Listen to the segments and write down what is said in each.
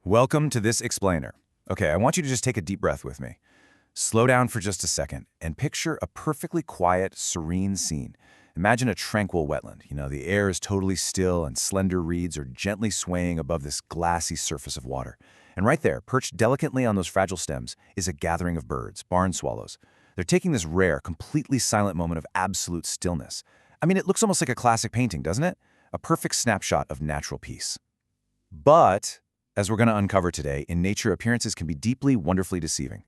Welcome to this explainer. Okay, I want you to just take a deep breath with me. Slow down for just a second and picture a perfectly quiet, serene scene. Imagine a tranquil wetland. The air is totally still and slender reeds are gently swaying above this glassy surface of water. And right there, perched delicately on those fragile stems, is a gathering of birds, barn swallows. They're taking this rare, completely silent moment of absolute stillness. It looks almost like a classic painting, doesn't it? A perfect snapshot of natural peace. But as we're going to uncover today, in nature, appearances can be deeply, wonderfully deceiving.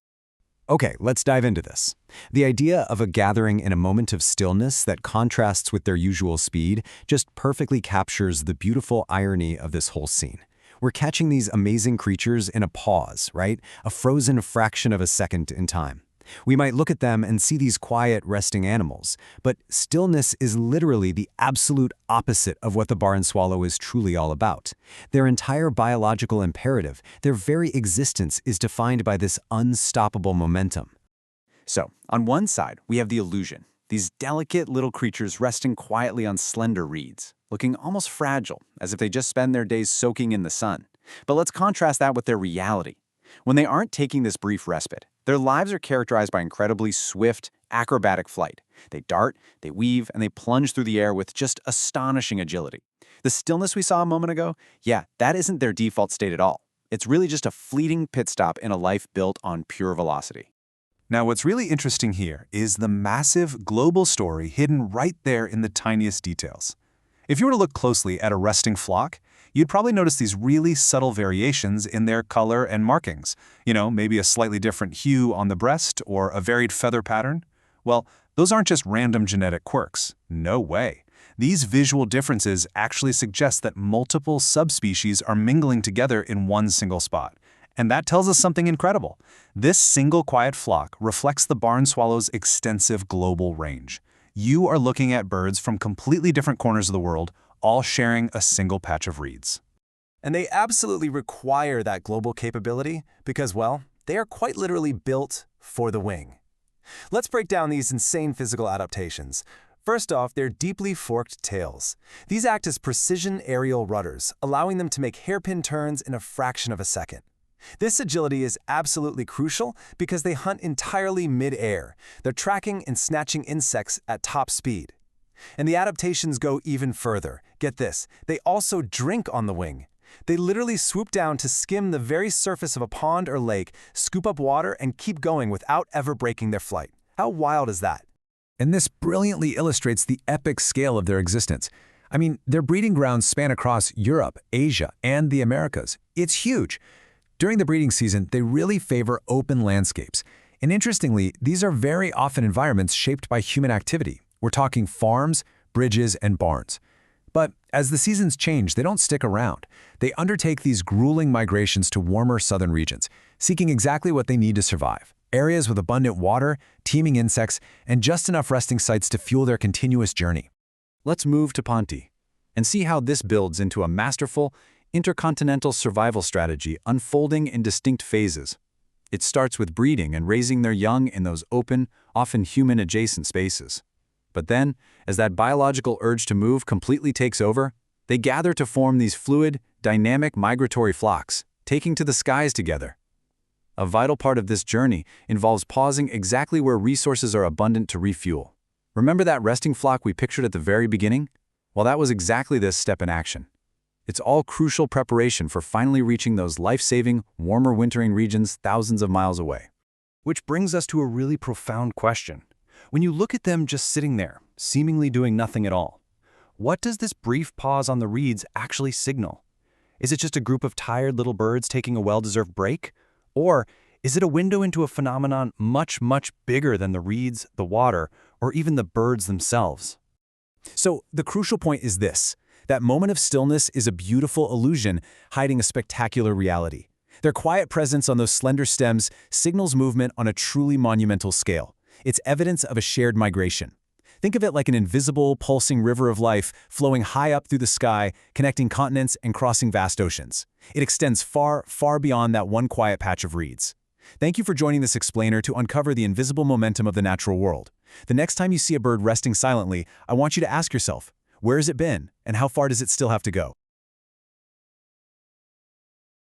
Okay, let's dive into this. The idea of a gathering in a moment of stillness that contrasts with their usual speed just perfectly captures the beautiful irony of this whole scene. We're catching these amazing creatures in a pause, right? A frozen fraction of a second in time. We might look at them and see these quiet, resting animals, but stillness is literally the absolute opposite of what the barn swallow is truly all about. Their entire biological imperative, their very existence, is defined by this unstoppable momentum. So, on one side, we have the illusion, these delicate little creatures resting quietly on slender reeds, looking almost fragile, as if they just spend their days soaking in the sun. But let's contrast that with their reality. When they aren't taking this brief respite, their lives are characterized by incredibly swift, acrobatic flight. They dart, they weave, and they plunge through the air with just astonishing agility. The stillness we saw a moment ago, that isn't their default state at all. It's really just a fleeting pit stop in a life built on pure velocity. Now, what's really interesting here is the massive global story hidden right there in the tiniest details. If you were to look closely at a resting flock, you'd probably notice these really subtle variations in their color and markings. Maybe a slightly different hue on the breast or a varied feather pattern. Well, those aren't just random genetic quirks. No way. These visual differences actually suggest that multiple subspecies are mingling together in one single spot. And that tells us something incredible. This single quiet flock reflects the barn swallow's extensive global range. You are looking at birds from completely different corners of the world, all sharing a single patch of reeds. And they absolutely require that global capability because, well, they are quite literally built for the wing. Let's break down these insane physical adaptations. First off, their deeply forked tails. These act as precision aerial rudders, allowing them to make hairpin turns in a fraction of a second. This agility is absolutely crucial because they hunt entirely mid-air. They're tracking and snatching insects at top speed. And the adaptations go even further. Get this, they also drink on the wing. They literally swoop down to skim the very surface of a pond or lake, scoop up water, and keep going without ever breaking their flight. How wild is that? And this brilliantly illustrates the epic scale of their existence. Their breeding grounds span across Europe, Asia, and the Americas. It's huge. During the breeding season, they really favor open landscapes. And interestingly, these are very often environments shaped by human activity. We're talking farms, bridges, and barns. But as the seasons change, they don't stick around. They undertake these grueling migrations to warmer southern regions, seeking exactly what they need to survive. Areas with abundant water, teeming insects, and just enough resting sites to fuel their continuous journey. Let's move to Perched and see how this builds into a masterful, intercontinental survival strategy unfolding in distinct phases. It starts with breeding and raising their young in those open, often human-adjacent spaces. But then, as that biological urge to move completely takes over, they gather to form these fluid, dynamic migratory flocks, taking to the skies together. A vital part of this journey involves pausing exactly where resources are abundant to refuel. Remember that resting flock we pictured at the very beginning? Well, that was exactly this step in action. It's all crucial preparation for finally reaching those life-saving, warmer wintering regions thousands of miles away. Which brings us to a really profound question. When you look at them just sitting there, seemingly doing nothing at all, what does this brief pause on the reeds actually signal? Is it just a group of tired little birds taking a well-deserved break? Or is it a window into a phenomenon much, much bigger than the reeds, the water, or even the birds themselves? So the crucial point is this. That moment of stillness is a beautiful illusion hiding a spectacular reality. Their quiet presence on those slender stems signals movement on a truly monumental scale. It's evidence of a shared migration. Think of it like an invisible, pulsing river of life flowing high up through the sky, connecting continents and crossing vast oceans. It extends far, far beyond that one quiet patch of reeds. Thank you for joining this explainer to uncover the invisible momentum of the natural world. The next time you see a bird resting silently, I want you to ask yourself, where has it been, and how far does it still have to go?